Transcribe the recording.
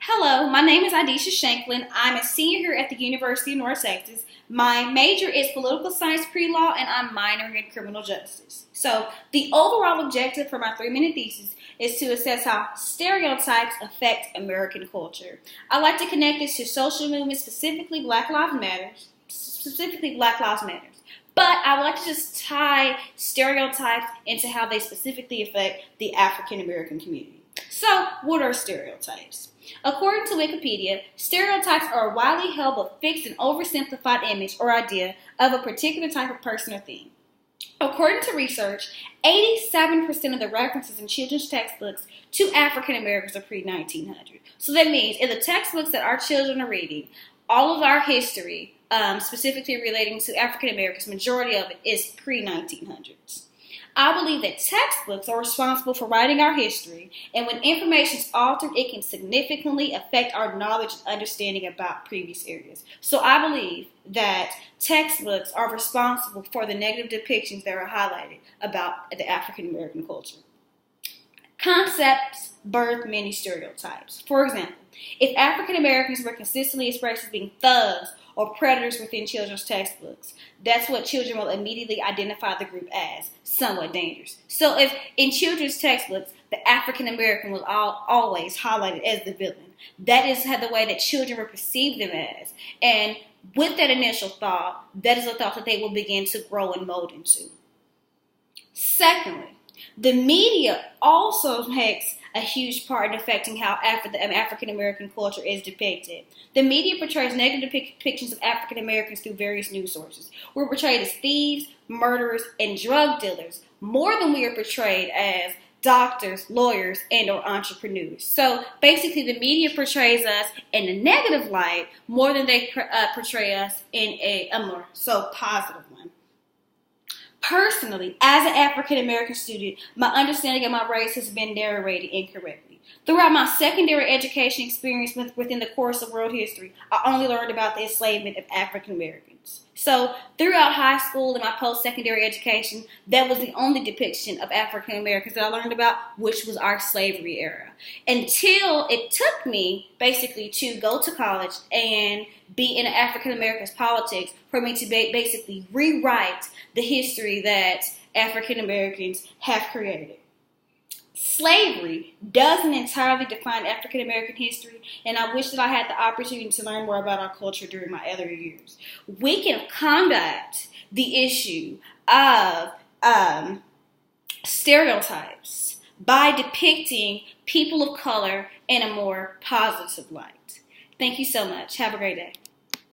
Hello, my name is Idisha Shanklin. I'm a senior here at the University of North Texas. My major is political science pre-law, and I'm minoring in criminal justice. So the overall objective for my 3-minute thesis is to assess how stereotypes affect American culture. I like to connect this to social movements, specifically Black Lives Matter. But I would like to just tie stereotypes into how they specifically affect the African American community. So, what are stereotypes? According to Wikipedia, stereotypes are a widely held but fixed and oversimplified image or idea of a particular type of person or thing. According to research, 87% of the references in children's textbooks to African Americans are pre-1900. So that means in the textbooks that our children are reading, all of our history, specifically relating to African Americans, majority of it is pre-1900s. I believe that textbooks are responsible for writing our history, and when information is altered, it can significantly affect our knowledge and understanding about previous areas. So I believe that textbooks are responsible for the negative depictions that are highlighted about the African American culture. Concepts birth many stereotypes. For example, if African Americans were consistently expressed as being thugs or predators within children's textbooks, that's what children will immediately identify the group as, somewhat dangerous. So if in children's textbooks, the African American was always highlighted as the villain, that is the way that children will perceive them as. And with that initial thought, that is a thought that they will begin to grow and mold into. Secondly, the media also makes a huge part in affecting how African American culture is depicted. The media portrays negative depictions of African Americans through various news sources. We're portrayed as thieves, murderers, and drug dealers more than we are portrayed as doctors, lawyers, and or entrepreneurs. So basically the media portrays us in a negative light more than they portray us in a more so positive one. Personally, as an African American student, my understanding of my race has been narrated incorrectly. Throughout my secondary education experience within the course of world history, I only learned about the enslavement of African Americans. So throughout high school and my post-secondary education, that was the only depiction of African Americans that I learned about, which was our slavery era. Until it took me basically to go to college and be in African Americans politics for me to basically rewrite the history that African Americans have created. Slavery doesn't entirely define African American history, and I wish that I had the opportunity to learn more about our culture during my other years. We can combat the issue of stereotypes by depicting people of color in a more positive light. Thank you so much. Have a great day.